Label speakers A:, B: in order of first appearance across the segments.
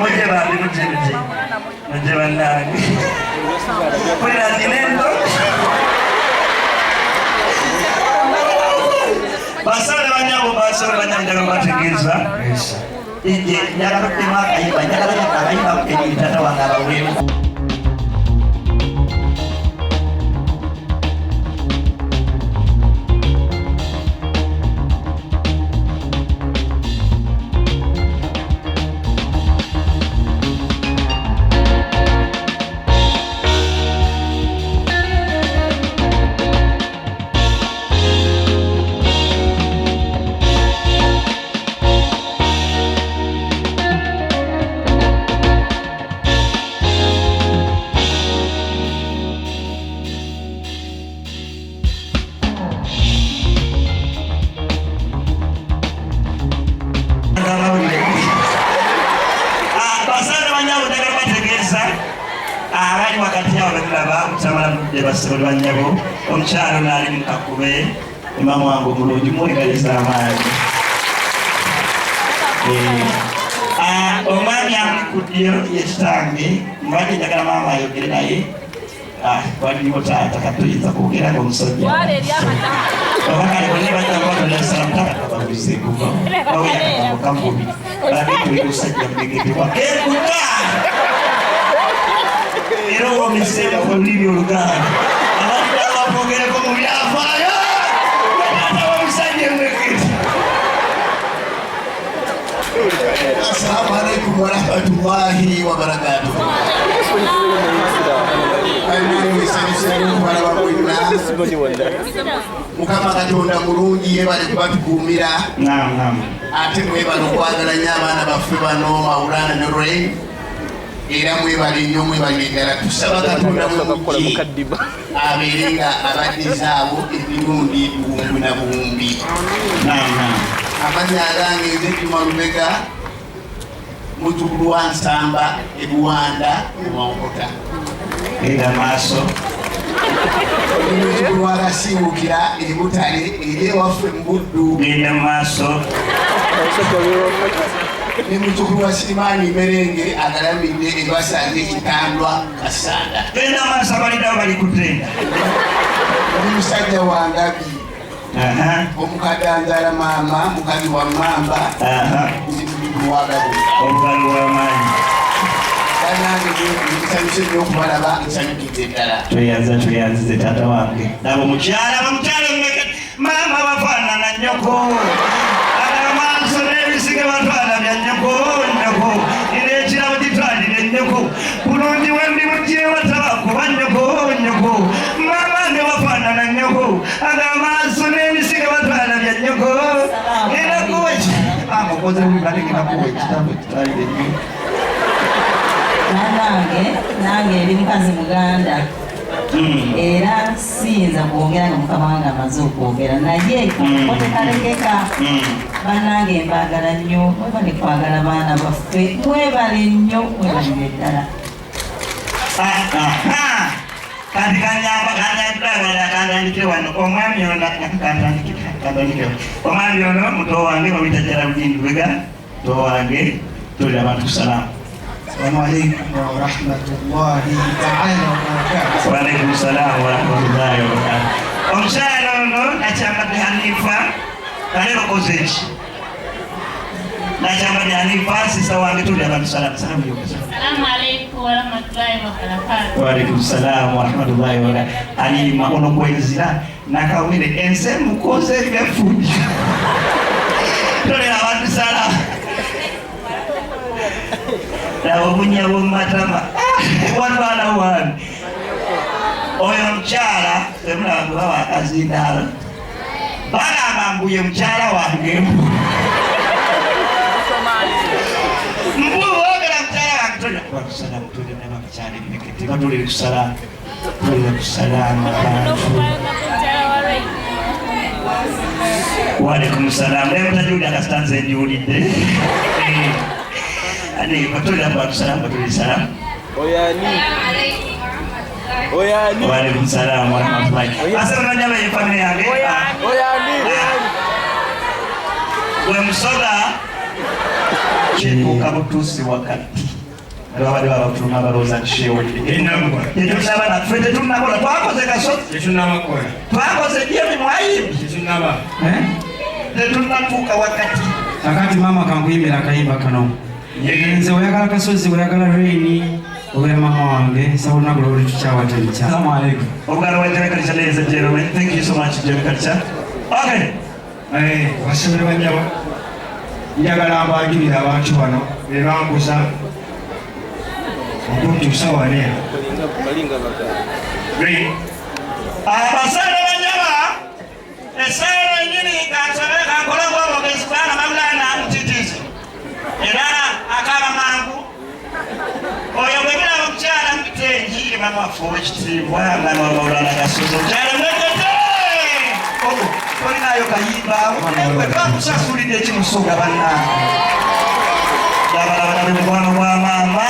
A: Oye babi muje banange. Kulira zinendo. Basore banyabo bategeeza. Ije nyagala kutima kayiba nyagala tata wangala wewe. Basore banyabo omukyalo nali mukakube mama wange omulungi mwegaliza amaanyi omwami amikuddyo yekitange mbadde njagala maama ayogere naye waliwo taata katuyinza kwogera ngaomusajja obakale bonna bajjabaaamutakatababuzeekuva baweyakatambo kamubi balabetuli musajja mbegetebwa ekuta era owomisera olulimi oluganda abantu abakogereko mu byafaayo ata omusajja emweketi. Assalamu alaikum warahmatullahi wabarakatuh. Mukama Katonda mulungi yebale kubatukuumira ate mwebale okwagala nnyo abaana baffe bano Maulana ne Rain. Era mwebale nnyo mwebale ddala tusaba Katonda mulungi abeerenga abaddiza abo emirundi buwumbi na buwumbi. Amannya agange nze Juma Lubega mutukulu wa Nsamba ebuwanda muwankota era maaso mutukulu wa Lasiwukira ebutale eryewaffe mubuddu genda maaso ne mutukulu wa Sirimani Merenge agalamidde ebasanze Kitandwa Kasanda genda maaso abaliddawo bali kutenda ne musajja wangabi omukadanzala maama mukazi wa Mamba omukazi w'amaanyi banange nsanyuse nnyo okubalaba nsanyukidde ddala tweyanzize taata wange nabo mukyala maama bafaanana nnyoko amaaso n'ebisige batwala bya nnyoko era ekirabo kitwalire nnyoko bulungi wendi mugyewataba kuba nnyoko maama ne wafaanana nnyoko amaaso n'ebisige batwala bya nnyoko era kuweki amukoze wibalekera kuwe kitabo kitwalire nnyo nange eri mukazi muganda era siyinza kwogera nga mukama wange amaze okwogera naye otekalekeka bannange mbagala nnyo mwebale kwagala baana baffe mwebale nnyo mwebalire ddala kati kandandike wano omwami ono omwami ono muto wange bamuyita Geraldine Lubega muto wange tolera abantu kusalamu. Assalamu alaikum warahmatullahi ta'ala wabarakatuh. Wa alaikum salam warahmatullahi wabarakatuh. Omukyala ono nakyambadde Hanifa kalero kozeki nakyambadde Hanifa sisa wange tolera abantu salamu. Assalamu alaikum warahmatullahi wabarakatuh. Wa alaikum salam warahmatullahi wabarakatuh. Ani makono kwenzira nakawire ense mukoze gafuji tolera abantu salamu. Dawa punya matama wana wani oyo mchala semna bawa azindala bana mambuye mchala wange mbu ogala mchala wange kwa kusalamu tuli na mchala nimeketi tuli kusalamu wa alaikum salam leo mtajuda kastanze ndiulide ani patuli hapa salamu patuli salamu oyani wa alaikum salam wa rahmatullahi asante nyama ya familia yangu oyani we msoda kituuka butuusi wakati abadde babatuma balowooza nti sheewedde tetunaba naffe tetunnakola twakoze kasozi twakoze byemimwayimbi tetunnatuuka wakati
B: kakati maama kankuyimbira akayimba kano nze oyagala kasozi oyagala raini obeera mama wange sabulunaku lwoli tukyawatenkya
A: obugalo bwenterekalisa ladies and gentlemen, thank you so much Jekalisa. Okay,
B: basomere banyabo njagala mbagirira abantu bano bebanguza okuntuusa wano
A: abasale banyaba essaawa ennyini kansabe kankola gw'obwogezi baana babulana mutitizi era akaba mangu oyo bwe biraba omukyala mubitengi bamwaffe ow'ekitiibwa nga nobawulana gasozi omukyala mwegete tolinayo kayimba bwe twakusasulidde ekimusuga bannange abalabala bemukwano gwa maama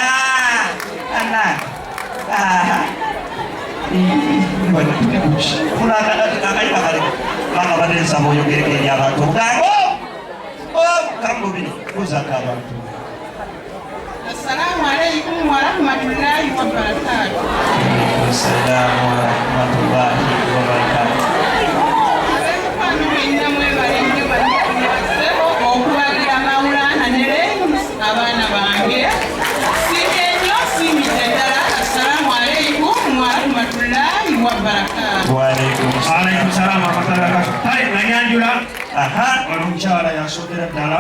A: akayimba kale mama badensaba oyogereko eri abantu obugango kambubiri kuzako abantu.
C: Assalamu alaikum warahmatullahi wabarakatuh.
A: Assalamu warahmatullahi wabarakatuh.
C: Okubagira Maulana abaana bange sinenyo simite ddala. Assalamu alaikum warahmatullahi wabarakatuh.
A: Waalaikum
B: salaam warahmatullahi nanyanjula ono omukyala yasookera ddala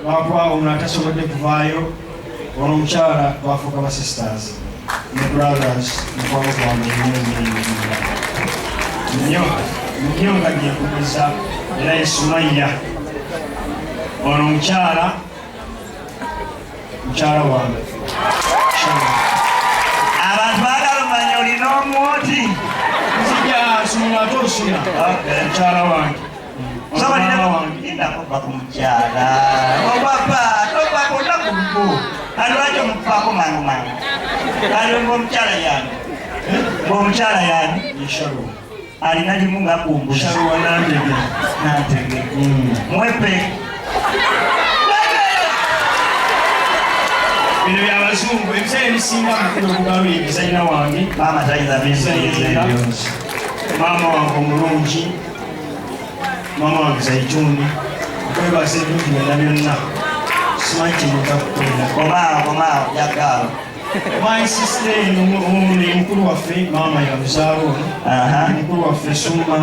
B: lwakuba ono atasobodde kuvaayo. Ono omukyala twafuuka ba sisters ne brothers mukwano gwange nnyo nga gyenkumiza era ye Sumaiya. Ono mukyala wange
A: abantu baagala omanya olina omwoti
B: nzija sumula ate osula mukyala wange
A: indakova ku mukyala obaba tobaka olunaku lugo alwaki omufaako mangumangu alio ngaomukyala yange ngaomukyala yange
B: eshalo
A: alina limu nga kumbuzi
B: shaluwa
A: nantege mwepe
B: bino byabazungu ebiseera ebisinga mukulu okugalo ebizalina wange
A: maama tayinza binsayinza
B: maama wange omulungi maama wange zaituni okwebaza ebintu byonna byonna simanyi kimugakukolera
A: omaawo jagaalo
B: my sister eno mukulu waffe maama yamuzaalo mukulu waffe Suma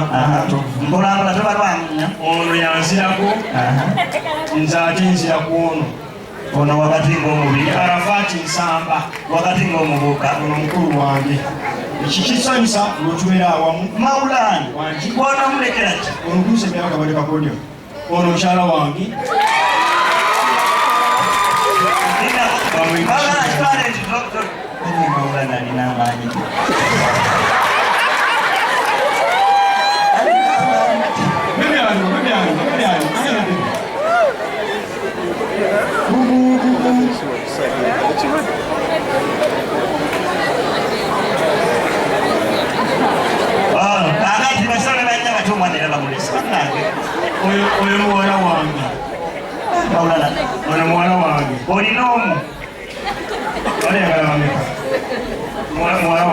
A: mbolambula tobalwamunya
B: ono yanzirako nze ate nziraku
A: ono wakati ng'omubiri
B: Arafati Nsamba
A: wakati ng'omubuuka
B: ono mukulu wange ekikisanyusa lwotubeera awamu
A: Maulana gwona mulekera ki
B: olukuusa emyaka bali kakodyo ono mukyala wange
A: Maulana alina amaanyi kakati basole bajja batumwanira bamulesa
B: oyo muwala wange
A: Maulana
B: ono muwala wange
A: olina omu
B: oleyagala bameka muwala